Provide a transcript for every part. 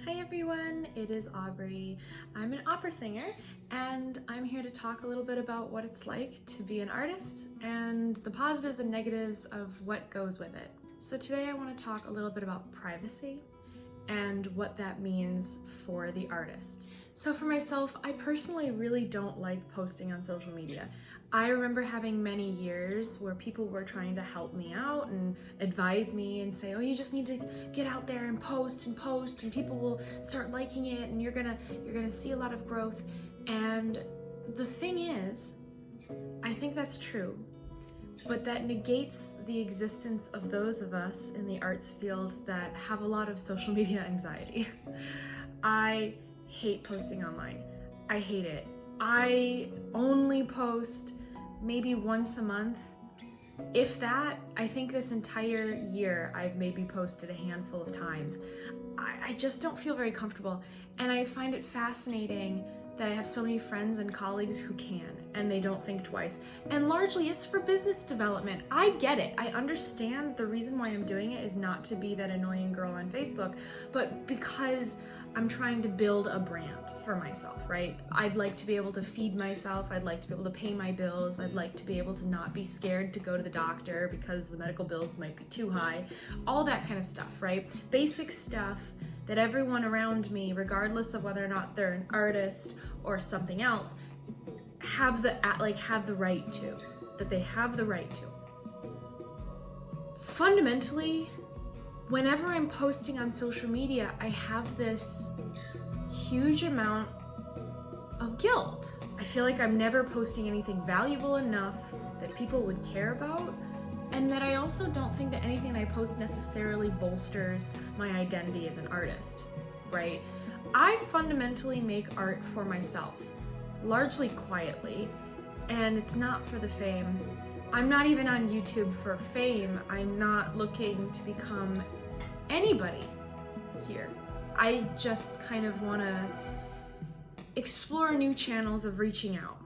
Hi everyone, it is Aubrey. I'm an opera singer and I'm here to talk a little bit about what it's like to be an artist and the positives and negatives of what goes with it. So today I want to talk a little bit about privacy and what that means for the artist. So for myself, I personally really don't like posting on social media. I remember having many years where people were trying to help me out and advise me and say, oh, you just need to get out there and post and people will start liking it and you're gonna see a lot of growth. And the thing is, I think that's true, but that negates the existence of those of us in the arts field that have a lot of social media anxiety. I hate posting online. I hate it. I only post maybe once a month. If that, I think this entire year I've maybe posted a handful of times. I just don't feel very comfortable, and I find it fascinating that I have so many friends and colleagues who can, and they don't think twice. And largely it's for business development. I get it. I understand the reason why I'm doing it is not to be that annoying girl on Facebook, but because I'm trying to build a brand for myself, right? I'd like to be able to feed myself. I'd like to be able to pay my bills. I'd like to be able to not be scared to go to the doctor because the medical bills might be too high. All that kind of stuff, right? Basic stuff that everyone around me, regardless of whether or not they're an artist or something else, have the right to, that they have the right to. Fundamentally, whenever I'm posting on social media, I have this huge amount of guilt. I feel like I'm never posting anything valuable enough that people would care about, and that I also don't think that anything I post necessarily bolsters my identity as an artist, right? I fundamentally make art for myself, largely quietly, and it's not for the fame. I'm not even on YouTube for fame. I'm not looking to become anybody here. I just kind of want to explore new channels of reaching out,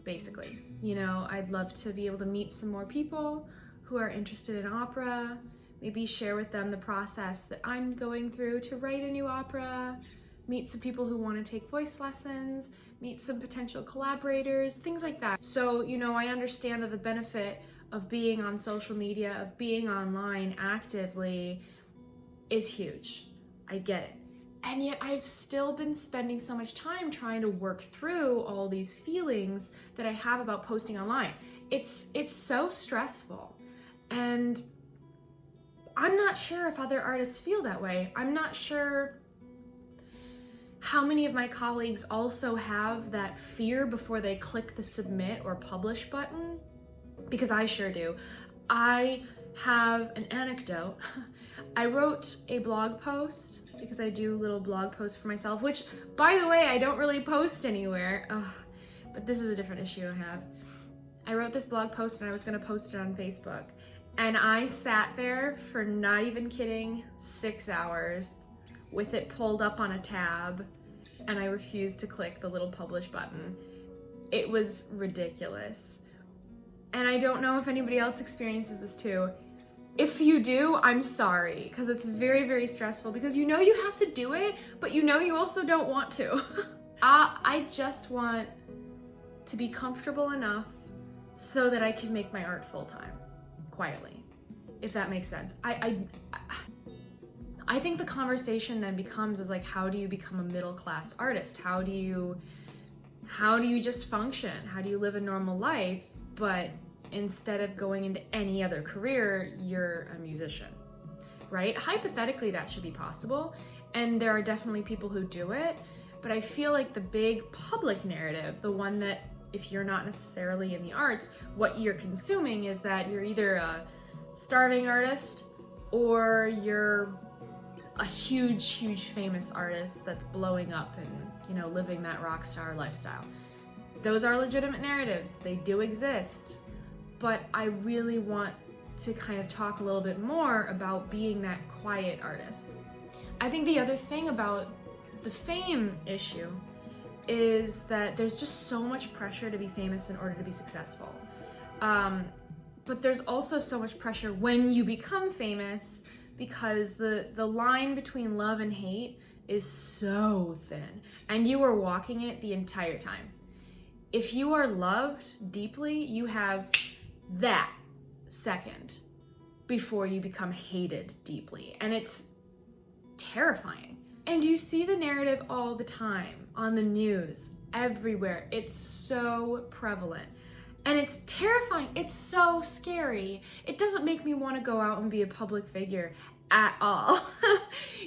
basically. You know, I'd love to be able to meet some more people who are interested in opera, maybe share with them the process that I'm going through to write a new opera, meet some people who want to take voice lessons, meet some potential collaborators, things like that. So, you know, I understand that the benefit of being on social media, of being online actively, is huge. I get it. And yet I've still been spending so much time trying to work through all these feelings that I have about posting online. It's so stressful. And I'm not sure if other artists feel that way. I'm not sure how many of my colleagues also have that fear before they click the submit or publish button, because I sure do. I have an anecdote. I wrote a blog post because I do little blog posts for myself, which, by the way, I don't really post anywhere. But this is a different issue I have. I wrote this blog post and I was gonna post it on Facebook. And I sat there for, not even kidding, 6 hours with it pulled up on a tab, and I refused to click the little publish button. It was ridiculous. And I don't know if anybody else experiences this too. If you do, I'm sorry, because it's very, very stressful, because you know you have to do it, but you know you also don't want to. I just want to be comfortable enough so that I can make my art full-time, quietly, if that makes sense. I think the conversation then becomes is like, how do you become a middle-class artist? How do you just function? How do you live a normal life, but instead of going into any other career, you're a musician, right? Hypothetically, that should be possible, and there are definitely people who do it, but I feel like the big public narrative, the one that if you're not necessarily in the arts, what you're consuming is that you're either a starving artist or you're a huge, huge famous artist that's blowing up and, you know, living that rock star lifestyle. Those are legitimate narratives. They do exist. But I really want to kind of talk a little bit more about being that quiet artist. I think the other thing about the fame issue is that there's just so much pressure to be famous in order to be successful. But there's also so much pressure when you become famous, because the line between love and hate is so thin, and you are walking it the entire time. If you are loved deeply, you have that second before you become hated deeply, and it's terrifying. And you see the narrative all the time on the news, everywhere. It's so prevalent. And it's terrifying. It's so scary. It doesn't make me want to go out and be a public figure at all.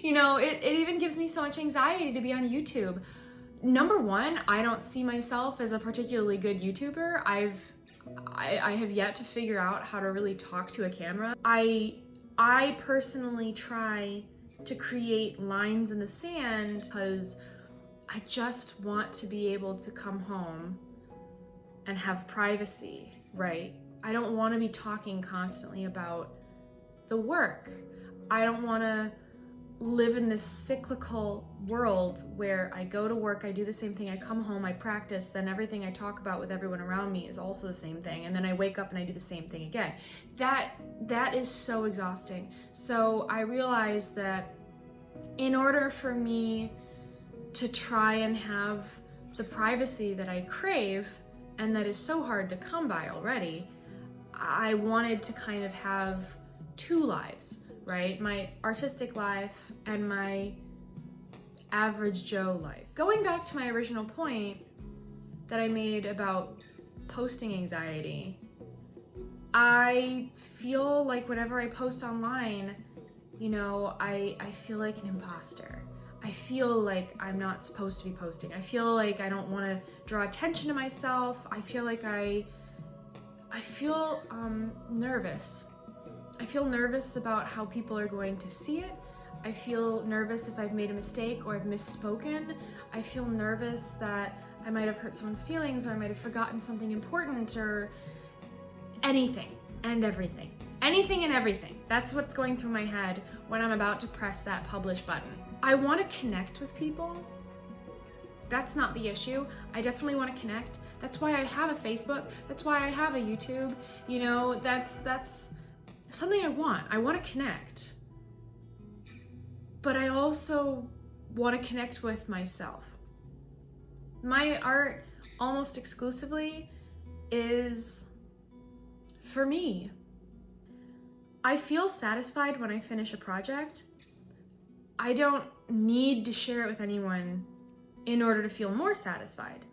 You know, it even gives me so much anxiety to be on YouTube. Number one, I don't see myself as a particularly good YouTuber. I have yet to figure out how to really talk to a camera. I personally try to create lines in the sand because I just want to be able to come home and have privacy, right? I don't want to be talking constantly about the work. I don't want to live in this cyclical world where I go to work, I do the same thing, I come home, I practice, then everything I talk about with everyone around me is also the same thing, and then I wake up and I do the same thing again. That is so exhausting. So I realized that in order for me to try and have the privacy that I crave, and that is so hard to come by already, I wanted to kind of have two lives, right? My artistic life and my average Joe life. Going back to my original point that I made about posting anxiety, I feel like whenever I post online, you know, I feel like an imposter. I feel like I'm not supposed to be posting. I feel like I don't want to draw attention to myself. I feel like I feel nervous. I feel nervous about how people are going to see it. I feel nervous if I've made a mistake or I've misspoken. I feel nervous that I might have hurt someone's feelings, or I might have forgotten something important, or anything and everything. Anything and everything. That's what's going through my head when I'm about to press that publish button. I want to connect with people. That's not the issue. I definitely want to connect. That's why I have a Facebook. That's why I have a YouTube. You know, that's something I want. I want to connect. But I also want to connect with myself. My art almost exclusively is for me. I feel satisfied when I finish a project. I don't need to share it with anyone in order to feel more satisfied,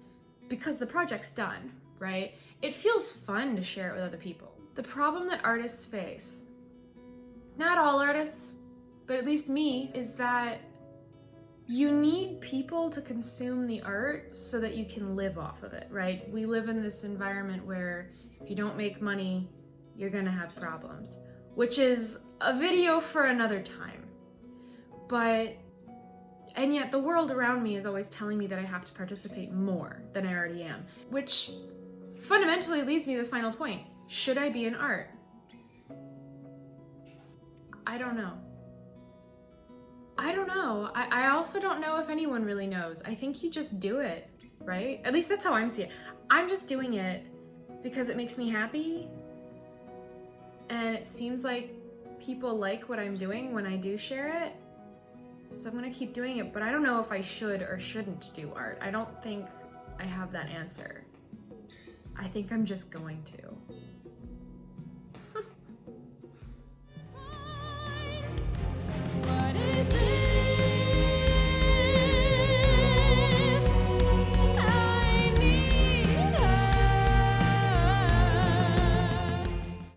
because the project's done, right? It feels fun to share it with other people. The problem that artists face, not all artists, but at least me, is that you need people to consume the art so that you can live off of it, right? We live in this environment where if you don't make money, you're gonna have problems, which is a video for another time. And yet the world around me is always telling me that I have to participate more than I already am, which fundamentally leads me to the final point. Should I be in art? I don't know. I also don't know if anyone really knows. I think you just do it, right? At least that's how I'm seeing it. I'm just doing it because it makes me happy, and it seems like people like what I'm doing when I do share it. So I'm gonna keep doing it, but I don't know if I should or shouldn't do art. I don't think I have that answer. I think I'm just going to.